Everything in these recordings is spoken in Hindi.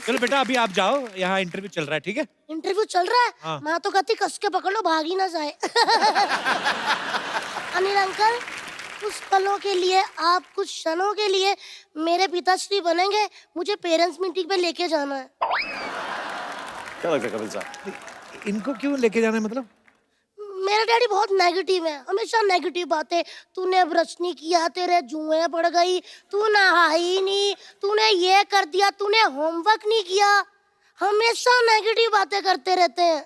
चलो बेटा अभी आप जाओ, यहाँ इंटरव्यू चल रहा है, ठीक है? इंटरव्यू चल रहा है? हाँ। मैं तो कहती कस के पकड़ लो, भाग ही ना जाए। अनिल अंकल, कुछ पलों के लिए, आप कुछ क्षणों के लिए मेरे पिताश्री बनेंगे, मुझे पेरेंट्स मीटिंग पे लेके जाना है। क्या लगता है कपिल साहब? इनको क्यों लेके जाना है मतलब? मेरा डैडी बहुत नेगेटिव है, हमेशा नेगेटिव बातें। तूने ब्रश नहीं किया, तेरे जुएं पड़ गई, तू नहाई नहीं, तूने ये कर दिया, तूने होमवर्क नहीं किया, हमेशा नेगेटिव बातें करते रहते हैं।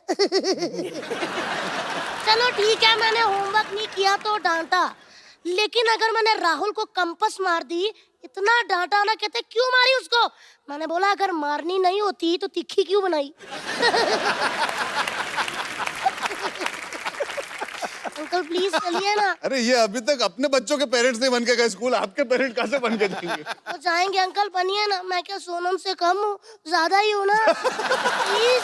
चलो ठीक है, मैंने होमवर्क नहीं किया तो डांटा, लेकिन अगर मैंने राहुल को कंपास मार दी, इतना डांटा ना, कहते क्यों मारी उसको? मैंने बोला अगर मारनी नहीं होती तो तिखी क्यों बनाई? अंकल प्लीज चलिए ना। अरे ये अभी तक अपने बच्चों के पेरेंट्स नहीं बन के गए स्कूल, आपके पेरेंट्स कहाँ से बन के जाएंगे? तो जाएंगे अंकल, बनिए ना। मैं क्या सोनम से कम हूँ? ज्यादा ही हूँ ना। प्लीज।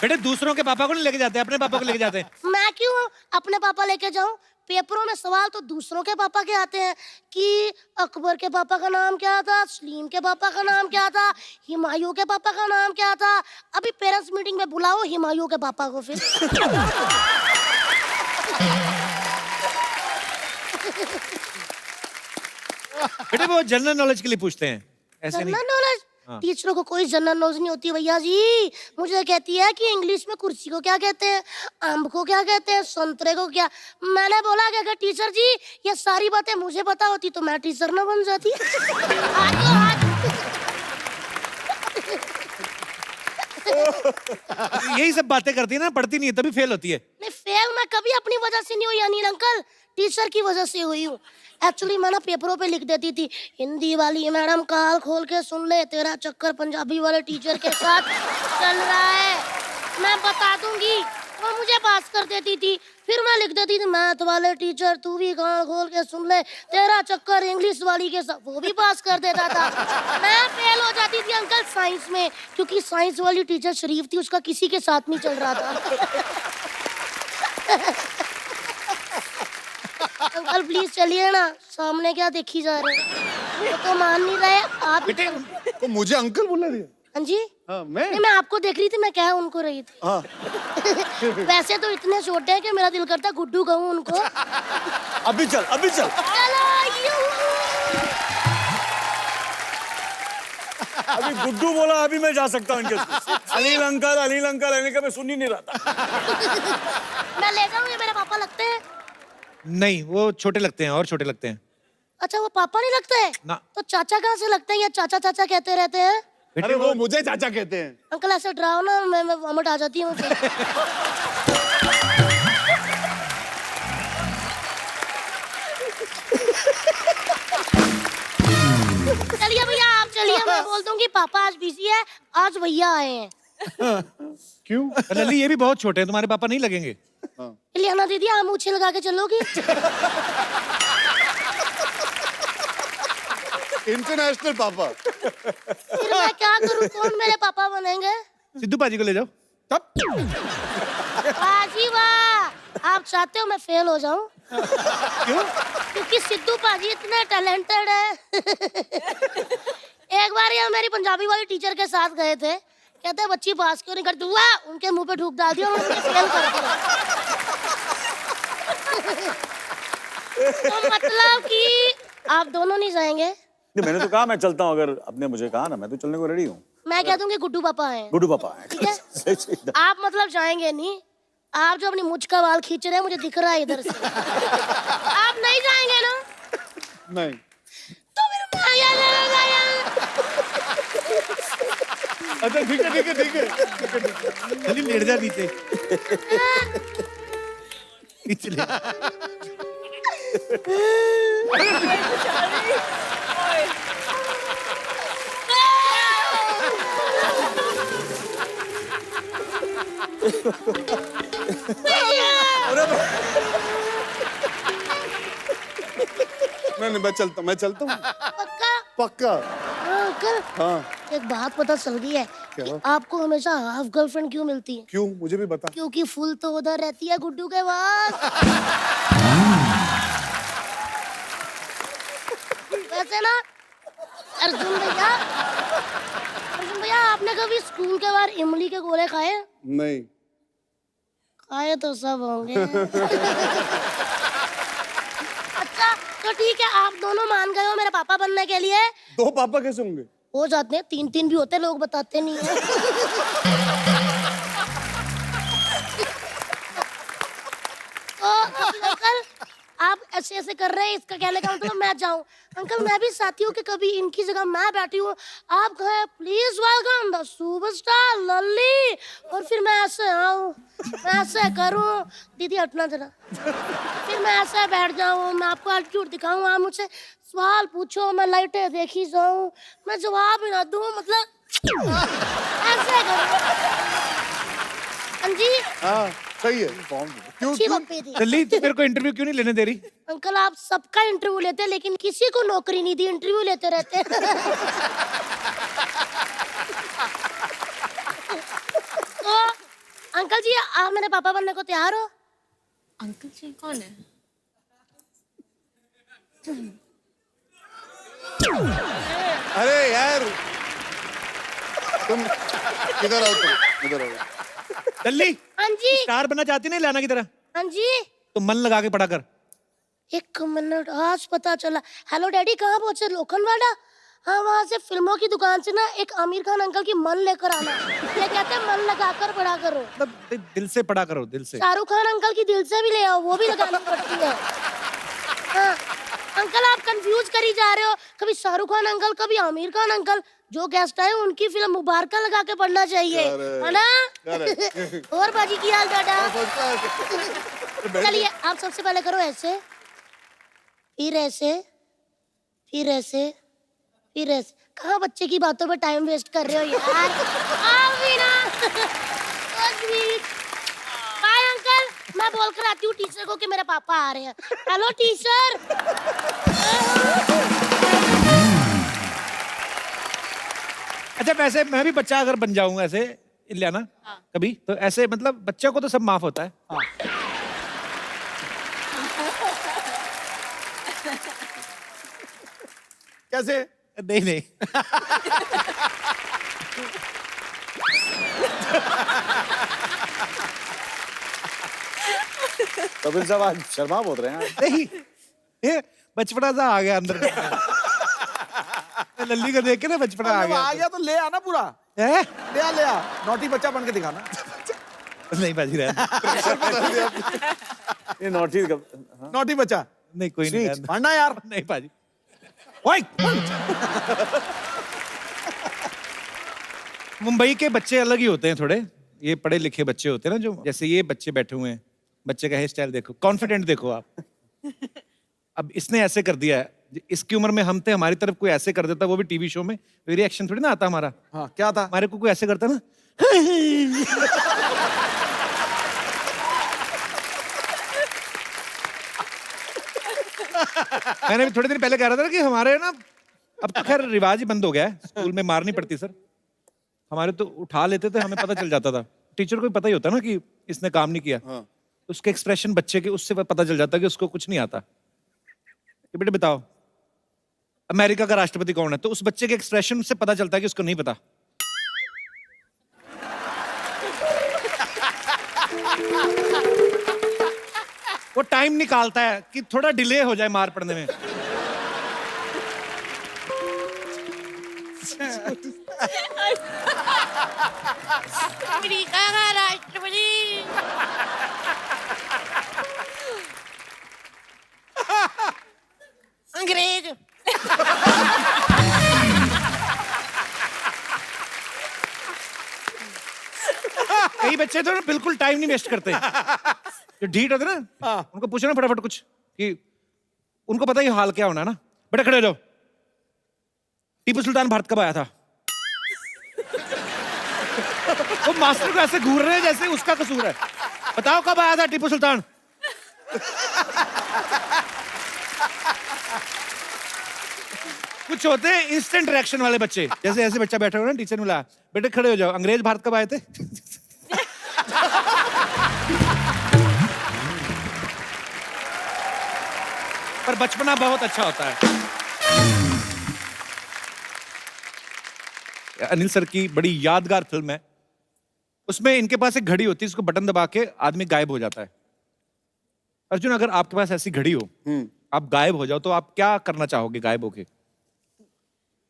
बेटे दूसरों के पापा को नहीं लेके जाते, अपने पापा को लेके जाते हैं। मैं क्यों अपने पापा लेके जाऊं? पेपरों में सवाल तो दूसरों के पापा के आते हैं कि अकबर के पापा का नाम क्या था, सलीम के पापा का नाम क्या था, हुमायूं के पापा का नाम क्या था। अभी पेरेंट्स मीटिंग में बुलाओ हुमायूं के पापा को फिर। बेटे वो जनरल नॉलेज के लिए पूछते हैं, ऐसे नहीं। General knowledge? हाँ। टीचरों को कोई जनरल नॉलेज नहीं होती भैया जी। मुझे कहती है कि इंग्लिश में कुर्सी को क्या कहते हैं, आम को क्या कहते हैं, संतरे को क्या। मैंने बोला कि अगर टीचर जी ये सारी बातें मुझे पता होती तो मैं टीचर ना बन जाती। यही सब बातें करती है ना, पढ़ती नहीं है तभी फेल होती है। नहीं, फेल मैं कभी अपनी वजह से नहीं हुई अनिल अंकल, टीचर की वजह से हुई हूँ। एक्चुअली मैं ना पेपरों पे लिख देती थी, हिंदी वाली मैडम काल खोल के सुन ले, तेरा चक्कर पंजाबी वाले टीचर के साथ चल रहा है, मैं बता दूंगी। वो मुझे पास कर देती थी। फिर मैं लिख देती थी, मैथ वाले टीचर तू भी कान खोल के सुन ले, तेरा चक्कर इंग्लिश वाली के साथ, वो भी पास कर देता था। मैं फेल हो जाती थी अंकल साइंस में, क्योंकि साइंस वाली टीचर शरीफ थी, उसका किसी के साथ नहीं चल रहा था। अंकल प्लीज चलिए ना, सामने क्या देखी जा रहे हैं? वो तो मान नहीं रहे आप। बेटे तो मुझे अंकल बोला दिया? हाँ जी। हाँ नहीं, मैं आपको देख रही थी, मैं क्या उनको रही थी। हाँ। वैसे तो इतने छोटे हैं कि मेरा दिल करता गुड्डू कहूँ उनको। अभी चल, अभी चल। अभी गुड्डू बोला, अभी मैं जा सकता हूँ इनके साथ। अनिल अंकल, अनिल अंकल, अनिल का मैं सुन ही नहीं रहा था। मैं ले जाऊँ, ये मेरे पापा लगते हैं? नहीं, वो छोटे लगते हैं और छोटे लगते हैं। अच्छा वो पापा नहीं लगते हैं? ना। तो चाचा कहाँ से लगते हैं? या चाचा चाचा कहते रहते हैं? अरे वो मुझे चाचा कहते हैं। अंकल ऐसे डराओ ना, मैं वॉमिट आ जाती हूँ। चलिए भैया आप चलिए, मैं बोल दूंगी पापा आज बिजी है, आज भैया आए हैं। क्यों? लल्ली ये भी बहुत छोटे हैं, तुम्हारे पापा नहीं लगेंगे। लियाना दीदी आप मूछे लगा के चलोगी? इंटरनेशनल पापा। फिर मैं क्या करूँ, कौन मेरे पापा बनेंगे? सिद्धू पाजी को ले जाओ। तब पाजी वाह, आप चाहते हो मैं फेल हो जाऊं? क्यों? क्योंकि सिद्धू पाजी इतने टैलेंटेड है। एक बार ये मेरी पंजाबी वाली टीचर के साथ गए थे, कहते बच्ची पास क्यों नहीं करती, वाह उनके मुंह पे थूक डाल दिया, उन्होंने फेल कर दिया। तो मतलब कि आप दोनों नहीं जाएंगे? नहीं, मैंने तो कहा मैं चलता हूँ, अगर आपने मुझे कहा ना, मैं तो चलने को रेडी हूँ। मैं कह दूंगी गुड्डू पापा हैं। गुड्डू पापा है। ठीक है? आप मतलब जाएंगे नहीं? आप जो अपनी मुझ का बाल खींच रहे हैं मुझे दिख रहा है इधर से। आप नहीं जाएंगे ना? नहीं। तो फिर मैं जाएगा। अच्छा ठीक है ठीक है ठीक है। लल्ली लेट जा नीचे। इसलिए नहीं मैं चलता हूँ। पक्का? पक्का। हाँ, अंकल हाँ। एक बात पता चल गई है क्या? कि आपको हमेशा हाफ गर्लफ्रेंड क्यों मिलती है? क्यों, मुझे भी बता। क्योंकि फुल तो उधर रहती है गुड्डू के पास। वैसे ना अर्जुन भैया, अर्जुन भैया आपने कभी स्कूल के बाहर इमली के गोले खाए? नहीं। खाए तो सब होंगे। अच्छा तो ठीक है, आप दोनों मान गए हो मेरे पापा बनने के लिए। दो पापा कैसे होंगे? हो जाते हैं, 3-3 भी होते हैं, लोग बताते नहीं है। तो अंकल आप ऐसे ऐसे कर रहे हैं, इसका कहने का मतलब मैं जाऊं। अंकल मैं भी चाहती हूँ कि कभी इनकी जगह मैं बैठी हूँ, आप कहें प्लीज वेलकम द सुपरस्टार लल्ली, और फिर मैं ऐसे आऊं, मैं ऐसे करूं, दीदी हटना जरा, फिर मैं ऐसे बैठ जाऊं, मैं आपको एटीट्यूड दिखाऊं, आप मुझसे सवाल पूछो, मैं लाइटें देखी जाऊं, मैं जवाब ही ना दूं, मतलब ऐसे करूं। हाँ जी हाँ सही है। क्यों अच्छी क्यों? बकरी थी। लल्ली तू मेरे को इंटरव्यू क्यों नहीं लेने दे रही? अंकल आप सबका इंटरव्यू लेते हैं लेकिन किसी को नौकरी नहीं दी, इंटरव्यू लेते रहते हैं। तो अंकल जी आप मेरे पापा बनने को तैयार हो? अंकल जी कौन है? अरे यार तुम किधर आओ, तुम इधर आओ। लल्ली हाँ जी स्टार बनना चाहती नहीं लाना की तरह? हाँ जी। तो मन लगा के पढ़ा कर। 1 मिनट, आज पता चला। हेलो डैडी कहाँ पहुंचे? लोखंडवाला। हाँ वहाँ से फिल्मों की दुकान से ना एक आमिर खान अंकल की मन लेकर आना, ये कहते हैं मन लगाकर पढ़ा करो। मतलब दिल से पढ़ा करो, दिल से। शाहरुख खान अंकल की दिल से भी ले आओ, वो भी लगानी पड़ती है। हाँ अंकल आप कंफ्यूज करी जा रहे हो, कभी शाहरुख खान अंकल कभी आमिर खान अंकल, जो गेस्ट आए उनकी फिल्म मुबारका लगा के पढ़ना चाहिए, है ना? और बाजी की हाल दादा? चलिए आप सबसे पहले करो ऐसे, फिर ऐसे, फिर ऐसे, फिर ऐसे। कहाँ बच्चे की बातों पे टाइम वेस्ट कर रहे हो यार? आओ भी ना। बाय अंकल, मैं बोल कर आती हूँ टीचर को कि मेरे पापा आ रहे हैं। Hello teacher. अच्छा वैसे मैं भी बच्चा अगर बन जाऊं ऐसे इलियाना कभी, तो ऐसे मतलब बच्चों को तो सब माफ होता है। कैसे? नहीं नहीं कपिल साहब आज शर्मा बोल रहे हैं। नहीं, ये बचपना सा आ गया अंदर। लल्ली को देख के ना बचपना आ गया। आ गया तो ले आना पूरा, है? ले आ नौटी बच्चा बन के दिखाना। नहीं बाजी रहा। ये नौटी नौटी बच्चा नहीं कोई नहीं Sweet, पढ़ना यार। नहीं बाजी। ओए! मुंबई के बच्चे अलग ही होते हैं थोड़े, ये पढ़े लिखे बच्चे होते हैं ना, जो जैसे ये बच्चे बैठे हुए हैं, बच्चे का हेयर स्टाइल देखो, कॉन्फिडेंट देखो आप। अब इसने ऐसे कर दिया है, इसकी उम्र में हम थे, हमारी तरफ कोई ऐसे कर देता, वो भी टीवी शो में, रिएक्शन थोड़ी ना आता हमारा। हाँ क्या था? हमारे को कोई ऐसे करता ना। मैंने भी थोड़े दिन पहले कह रहा था कि हमारे ना, अब तो खैर रिवाज ही बंद हो गया है, स्कूल में मार नहीं पड़ती सर, हमारे तो उठा लेते थे, हमें पता चल जाता था, टीचर को भी पता ही होता ना कि इसने काम नहीं किया। हाँ। उसके एक्सप्रेशन बच्चे के, उससे पता चल जाता कि उसको कुछ नहीं आता। कि बेटे बताओ अमेरिका का राष्ट्रपति कौन है, तो उस बच्चे के एक्सप्रेशन से पता चलता है कि उसको नहीं पता। वो टाइम निकालता है कि थोड़ा डिले हो जाए मार पड़ने में। अमेरिका का राष्ट्रपति। अंग्रेज। कई बच्चे तो ना बिल्कुल टाइम नहीं वेस्ट करते, जो ढीठ होते ना, उनको पूछो ना फटाफट कुछ, कि उनको पता ही हाल क्या होना है ना। बेटा खड़े हो जाओ, टीपू सुल्तान भारत कब आया था? वो मास्टर को ऐसे घूर रहे हैं जैसे उसका कसूर है। बताओ कब आया था टीपू सुल्तान? कुछ होते हैं इंस्टेंट रिएक्शन वाले बच्चे, जैसे ऐसे बच्चा बैठा हुआ ना, टीचर ने बुलाया, बेटे खड़े हो जाओ, अंग्रेज भारत कब आए थे? पर बचपना बहुत अच्छा होता है। अनिल सर की बड़ी यादगार फिल्म है। उसमें इनके पास एक घड़ी होती है, इसको बटन दबा के आदमी गायब हो जाता है। अर्जुन, अगर आपके पास ऐसी घड़ी हो, आप गायब हो जाओ, तो आप क्या करना चाहोगे गायब होके?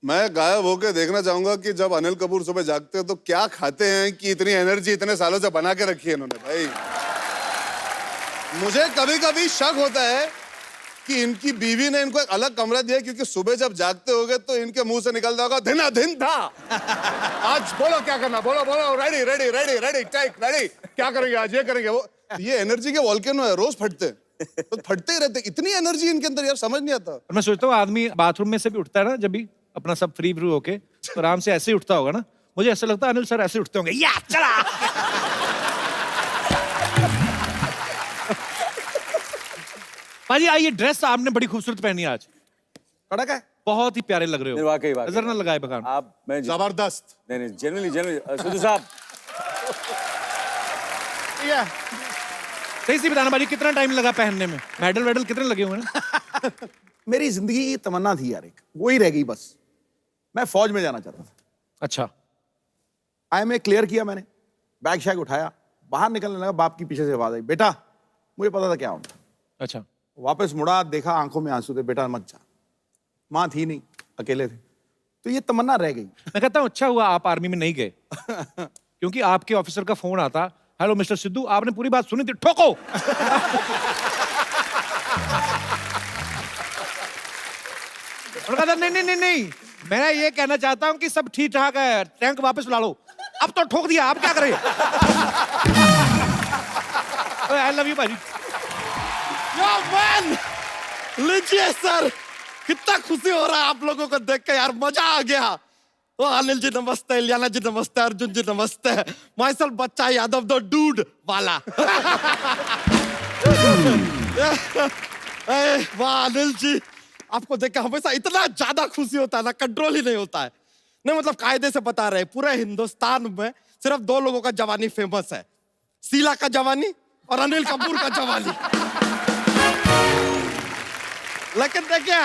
मैं गायब होके देखना चाहूंगा कि जब अनिल कपूर सुबह जागते हैं तो क्या खाते हैं कि इतनी एनर्जी इतने सालों से बना के रखी है इन्होंने। भाई मुझे कभी कभी शक होता है कि इनकी बीवी ने इनको एक अलग कमरा दिया, क्योंकि सुबह जब जागते होगे तो इनके मुंह से निकलता होगा धिना धिन था। आज बोलो क्या करना, बोलो बोलो, ready ready ready ready take ready, क्या करेंगे आज, ये करेंगे वो। ये एनर्जी के वॉल्केनो है, रोज फटते हैं, तो फटते ही रहते। इतनी एनर्जी इनके अंदर यार, समझ नहीं आता। और मैं सोचता हूँ आदमी बाथरूम में से भी उठता है ना, जब भी अपना सब फ्री होके, तो आराम से ऐसे ही उठता होगा ना। मुझे ऐसा लगता है अनिल सर ऐसे उठते होंगे, या चला। भाजी आइए, ड्रेस आपने बड़ी खूबसूरत पहनी है आज, कड़क है, बहुत ही प्यारे लग रहे हो। वाकई नजर ना लगाए भगवान। आप मैं जबरदस्त। नहीं जनरली सिद्धू साहब सही से बताना भाजी, कितना टाइम लगा पहनने में? मेडल वेडल कितने लगे हुए हैं? मेरी जिंदगी की तमन्ना थी यार, एक वही रह गई बस। मैं फौज में जाना चाहता था। अच्छा, IMA क्लियर किया मैंने, बैग शैग उठाया, बाहर निकलने लगा, बाप की पीछे से आवाज आई, बेटा। मुझे पता था क्या होना। अच्छा। वापस मुड़ा, देखा आंखों में आंसू थे, बेटा मत जा। माँ थी नहीं, अकेले थे, तो ये तमन्ना रह गई। मैं कहता हूँ अच्छा हुआ आप आर्मी में नहीं गए, क्योंकि आपके ऑफिसर का फोन आता, हेलो मिस्टर सिद्धू, आपने पूरी बात सुनी थी, ठोको। उन्होंने कहा था नहीं नहीं नहीं नहीं, मैं ये कहना चाहता हूँ कि सब ठीक ठाक है, टैंक वापस ला लो। अब तो ठोक दिया, आप क्या करें? आई लव यू भाजी। लीजिए सर, कितना खुशी हो रहा है आप लोगों को देख के यार, मजा आ गया। ओ अनिल जी नमस्ते, इलियाना जी नमस्ते, अर्जुन जी नमस्ते। माइसेल्फ बच्चा यादव द डूड वाला। वाह अनिल जी, आपको देख के हमेशा इतना ज्यादा खुशी होता है ना, कंट्रोल ही नहीं होता है। नहीं मतलब कायदे से बता रहे, पूरे हिंदुस्तान में सिर्फ 2 लोगों का जवानी फेमस है, शीला का जवानी और अनिल कपूर का जवानी। लेकिन देखिए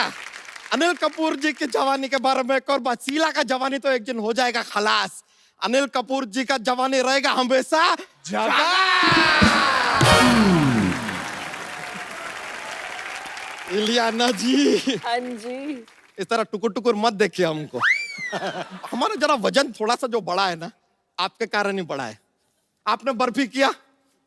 अनिल कपूर जी की जवानी के बारे में एक और बात, शीला का जवानी तो एक दिन हो जाएगा खलास, अनिल कपूर जी का जवानी रहेगा हमेशा जगा। इलियाना जी, हाँ जी। इस तरह टुकुर टुकुर मत देखिए हमको। हमारा जरा वजन थोड़ा सा जो बढ़ा है ना, आपके कारण ही बढ़ा है। आपने बर्फी किया,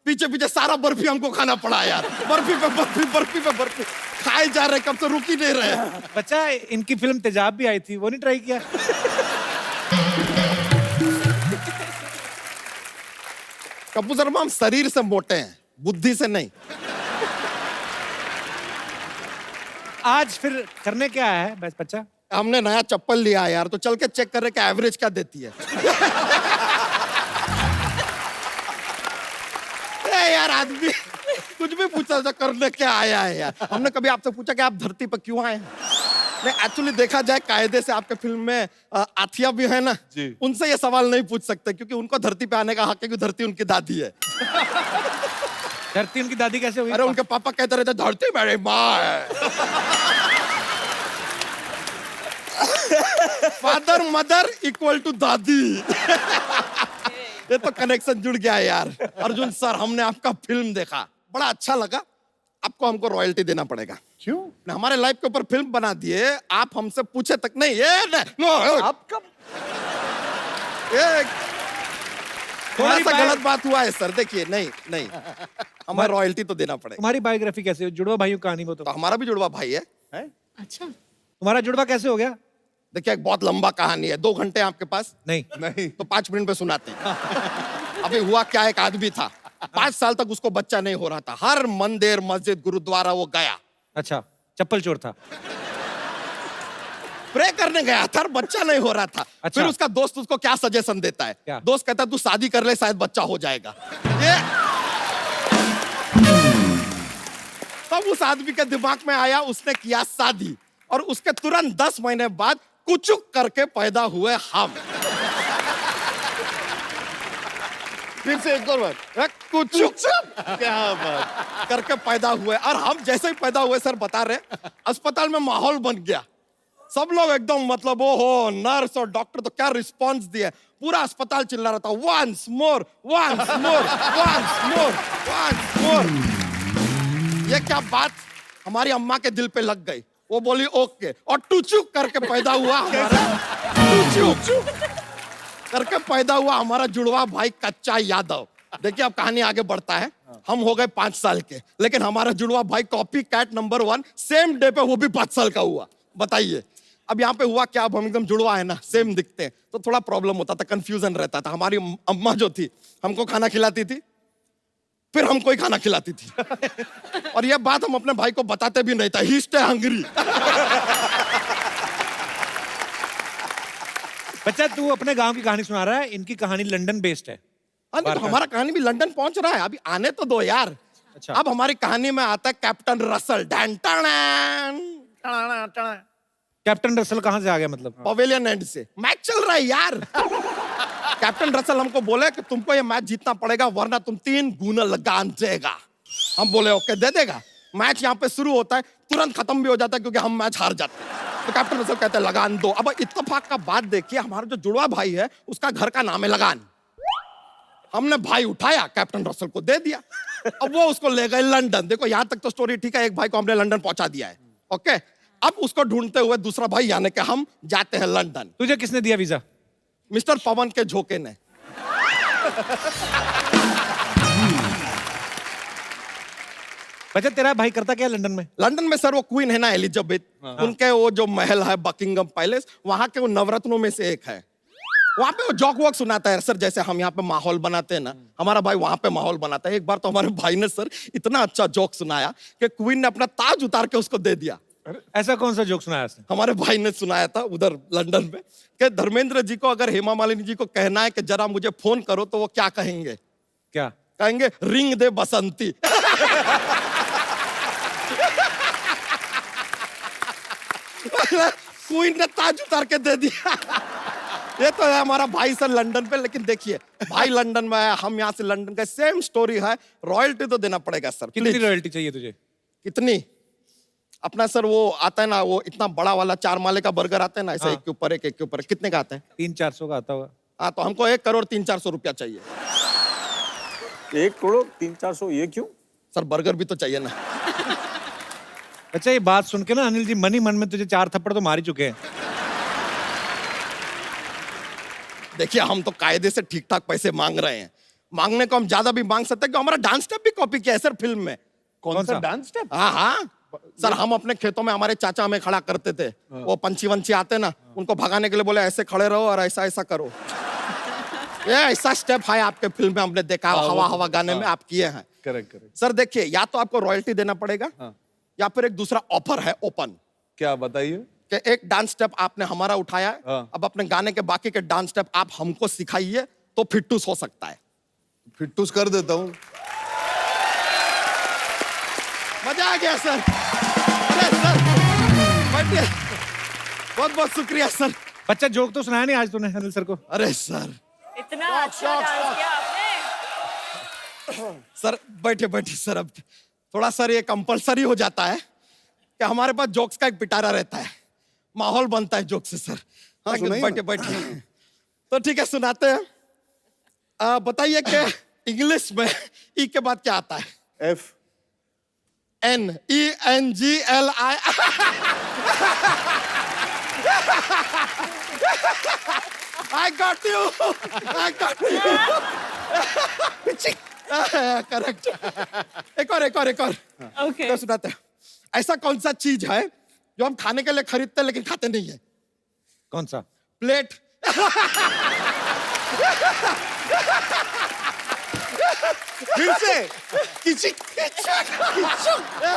पीछे पीछे सारा बर्फी हमको खाना पड़ा यार। बर्फी पे बर्फी, बर्फी पे बर्फी खाए जा रहे, कब से रुक ही नहीं रहे। बच्चा, इनकी फिल्म तेजाब भी आई थी, वो नहीं ट्राई किया? कपूर शर्मा, हम शरीर से मोटे हैं, बुद्धि से नहीं। आज फिर करने क्या है बस बच्चा? हमने नया चप्पल लिया है यार, तो चल के चेक कर रहे कि एवरेज क्या देती है। यार आदमी कुछ भी पूछा था, करने क्या आया है यार। हमने कभी आपसे पूछा कि आप धरती पर क्यों आए हैं? नहीं एक्चुअली देखा जाए कायदे से आपके फिल्म में आथिया भी है ना जी, उनसे ये सवाल नहीं पूछ सकते, क्योंकि उनको धरती पे आने का हक है, क्योंकि धरती उनकी दादी है। धरती उनकी दादी कैसे हुई? अरे उनके पापा कहते रहते धरती मेरी माँ है। फादर मदर इक्वल टू दादी। ये तो कनेक्शन जुड़ गया यार। अर्जुन सर, हमने आपका फिल्म देखा, बड़ा अच्छा लगा। आपको हमको रॉयल्टी देना पड़ेगा। क्यों? हमारे लाइफ के ऊपर फिल्म बना दिए, आप हमसे पूछे तक नहीं। ये आपका थोड़ा सा गलत बात हुआ है सर, देखिए। नहीं नहीं, हमें रॉयल्टी तो देना पड़ेगा। तुम्हारी बायोग्राफी कैसे? जुड़वा भाइयों की कहानी वो तो। हमारा भी जुड़वा भाई है। अच्छा, तुम्हारा जुड़वा कैसे हो गया? देखिए एक बहुत लंबा कहानी है, 2 घंटे आपके पास नहीं नहीं, तो 5 मिनट में सुनाते हैं। अभी हुआ क्या, एक आदमी था, 5 साल तक उसको बच्चा नहीं हो रहा था। हर मंदिर मस्जिद गुरुद्वारा वो गया, अच्छा, चप्पल चोर था। प्रे करने गया था, बच्चा नहीं हो रहा था। अच्छा। फिर उसका दोस्त उसको क्या सजेशन देता है? क्या? दोस्त कहता है तू शादी कर ले, शायद बच्चा हो जाएगा। ये तब उस आदमी के दिमाग में आया, उसने किया शादी, और उसके तुरंत 10 महीने बाद कुचुक करके पैदा हुए हम। फिर से एक और बार। कुचुक क्या बात। करके पैदा हुए, और हम जैसे ही पैदा हुए सर बता रहे, अस्पताल में माहौल बन गया। सब लोग एकदम मतलब ओ हो नर्स और डॉक्टर तो क्या रिस्पांस दिए, पूरा अस्पताल चिल्ला रहा था once more once more once more once more. ये क्या बात हमारी अम्मा के दिल पे लग गई, वो बोली ओके, और टुचुक करके पैदा हुआ हमारा, टुचुक करके पैदा हुआ हमारा जुड़वा भाई कच्चा यादव। देखिए अब कहानी आगे बढ़ता है। हम हो गए 5 साल के, लेकिन हमारा जुड़वा भाई copy cat number 1 same day पे वो भी 5 साल का हुआ। बताइए अब यहाँ पे हुआ क्या, अब हम एकदम जुड़वा है ना, सेम दिखते हैं, तो थोड़ा प्रॉब्लम होता था, कंफ्यूजन रहता था। हमारी अम्मा जो थी हमको खाना खिलाती थी, फिर हमको ही खाना खिलाती थी। और ये बात हम अपने भाई को बताते भी नहीं था, ही स्टे हंग्री। बच्चा तू अपने गांव की कहानी सुना रहा है, इनकी कहानी लंदन बेस्ड है। हाँ, नहीं, तो हमारा कहानी भी लंदन पहुंच रहा है, अभी आने तो दो यार। अच्छा। अब हमारी कहानी में आता है कैप्टन रसल। कैप्टन रसल कहाँ से आ गया मतलब? पवेलियन एंड से मैच चल रहा है यार। कैप्टन रसल हमको बोले कि तुमको ये मैच जीतना पड़ेगा वरना तुम 3 गुना लगान देगा। हम बोले ओके दे देगा। मैच यहाँ पे शुरू होता है, तुरंत खत्म भी हो जाता है क्योंकि हम मैच हार जाते हैं। तो कैप्टन रसल कहते हैं लगान दो। अब इत्तेफाक का बात देखिए, हमारा जो जुड़वा भाई है उसका घर का नाम है लगान। हमने भाई उठाया, कैप्टन रसल को दे दिया। अब वो उसको ले गए लंदन। देखो यहाँ तक तो स्टोरी ठीक है, एक भाई को हमने लंदन पहुंचा दिया है, ओके। अब उसको ढूंढते हुए दूसरा भाई यानी कि हम जाते हैं लंदन। तुझे किसने दिया वीजा? मिस्टर पवन के झोंके ने। बच्चा तेरा भाई करता क्या है लंदन में? लंदन में सर वो क्वीन है ना एलिजाबेथ, उनके वो जो महल है बकिंगम पैलेस, वहां के वो नवरत्नों में से एक है। वहां पे वो जॉक वॉक सुनाता है सर, जैसे हम यहाँ पे माहौल बनाते हैं ना, हमारा भाई वहां पे माहौल बनाता है। एक बार तो हमारे भाई ने सर इतना अच्छा जोक सुनाया कि क्वीन ने अपना ताज उतार के उसको दे दिया। ऐसा कौन सा जोक सुनाया उसने? हमारे भाई ने सुनाया था उधर लंदन में कि धर्मेंद्र जी को अगर हेमा मालिनी जी को कहना है कि जरा मुझे फोन करो तो वो क्या कहेंगे? क्या कहेंगे? रिंग दे बसंती। क्वीन ने ताज उतार के दे दिया। ये तो है हमारा भाई सर लंदन पे। लेकिन देखिए भाई लंदन में है, हम यहाँ से लंदन का, सेम स्टोरी है। रॉयल्टी तो देना पड़ेगा सर। कितनी प्लीज। रॉयल्टी चाहिए तुझे? कितनी? अपना सर वो आता है ना, वो इतना बड़ा वाला 4 माले का बर्गर आता है ना, ऐसा हाँ। एक के ऊपर एक, एक के ऊपर एक। कितने का आता है? 300-400 का आता होगा। हाँ, तो हमको 1,03,400,000 रुपया चाहिए 1 करोड़ 300-400, ये क्यों? सर। बर्गर भी तो चाहिए ना। अच्छा ये बात सुन के ना अनिल जी मन ही मन में तुझे 4 थप्पड़ तो मार ही चुके हैं। देखिए हम तो कायदे से ठीक ठाक पैसे मांग रहे हैं, मांगने को हम ज्यादा भी मांग सकते हैं कि हमारा डांस स्टेप भी कॉपी किया है सर फिल्म में। कौन सा डांस स्टेप? हाँ हाँ सर, हम अपने खेतों में हमारे चाचा हमें खड़ा करते थे, वो पंछी वंछी आते ना, उनको भगाने के लिए बोले ऐसे खड़े रहो और ऐसा ऐसा करो। ये ऐसा स्टेप है आपके फिल्म में, हमने देखा हवा हवा गाने में आप किए हैं। करेक्ट। सर देखिए, या तो आपको रॉयल्टी देना पड़ेगा या फिर एक दूसरा ऑफर है ओपन, क्या बताइए? कि एक डांस स्टेप आपने हमारा उठाया है, अब अपने गाने के बाकी के डांस स्टेप आप हमको सिखाइए तो फिट्टूस हो सकता है। फिट्टूस कर देता हूँ। मजा आ गया सर। अरे सर बैठिए, बहुत बहुत शुक्रिया सर। बच्चा जोक तो सुनाया नहीं आज तूने अनिल सर को? अरे सर इतना अच्छा डांस किया आपने। सर बैठे बैठे सर, अब थोड़ा सर ये कंपलसरी हो जाता है कि हमारे पास जोक्स का एक पिटारा रहता है, माहौल बनता है जोक से सर। हाँ, सुनाइए बैठे बैठे तो ठीक है सुनाते हैं। बताइए कि इंग्लिश में ई के बाद क्या आता है? F NENGLI। I got you. I got you. Correct. एक और ओके तो सुनाते हैं। ऐसा कौन सा चीज है जो हम खाने के लिए खरीदते हैं लेकिन खाते नहीं है? कौन सा? प्लेट। फिर से किचिक।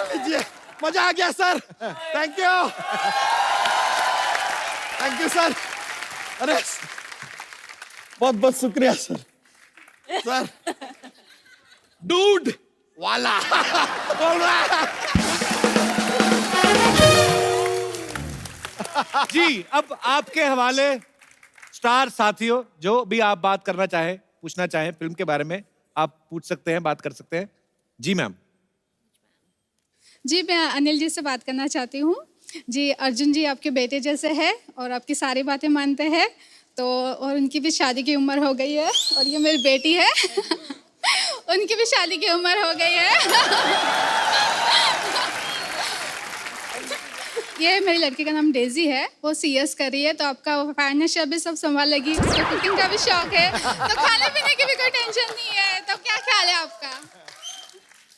लीजिए, मजा आ गया सर। Thank you sir. अरे बहुत बहुत शुक्रिया सर। सर डूड वाला बोल रहा है। जी अब आपके हवाले स्टार साथियों, जो भी आप बात करना चाहें, पूछना चाहें फिल्म के बारे में, आप पूछ सकते हैं, बात कर सकते हैं। जी मैम। जी मैं अनिल जी से बात करना चाहती हूँ। जी अर्जुन जी आपके बेटे जैसे है और आपकी सारी बातें मानते हैं, तो और उनकी भी शादी की उम्र हो गई है, और ये मेरी बेटी है उनकी भी शादी की उम्र हो गई है ये मेरी लड़की का नाम डेजी है, वो CS कर रही है, तो आपका फाइनेंशियल भी सब संभाल लेगी, उसको कुकिंग का भी शौक है, तो खाने पीने की भी कोई टेंशन नहीं है। तो क्या ख्याल है आपका?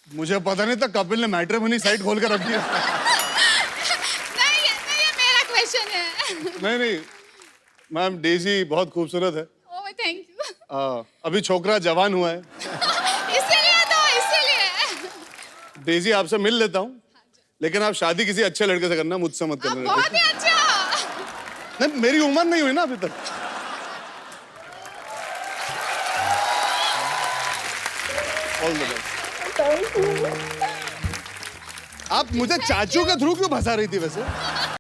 मुझे पता नहीं था कपिल ने मैट्रिमोनी साइट खोल कर रखी है। नहीं ये मेरा क्वेश्चन है। नहीं नहीं मैम, डेजी बहुत खूबसूरत है। Oh thank you. अभी छोकरा जवान हुआ है। इसीलिए डेजी आपसे मिल लेता हूँ, लेकिन आप शादी किसी अच्छे लड़के से करना, मुझसे मत आप करना। बहुत ही अच्छा। नहीं, मेरी उम्र नहीं हुई ना अभी तक। All the best. आप मुझे चाचू के थ्रू क्यों फंसा रही थी वैसे?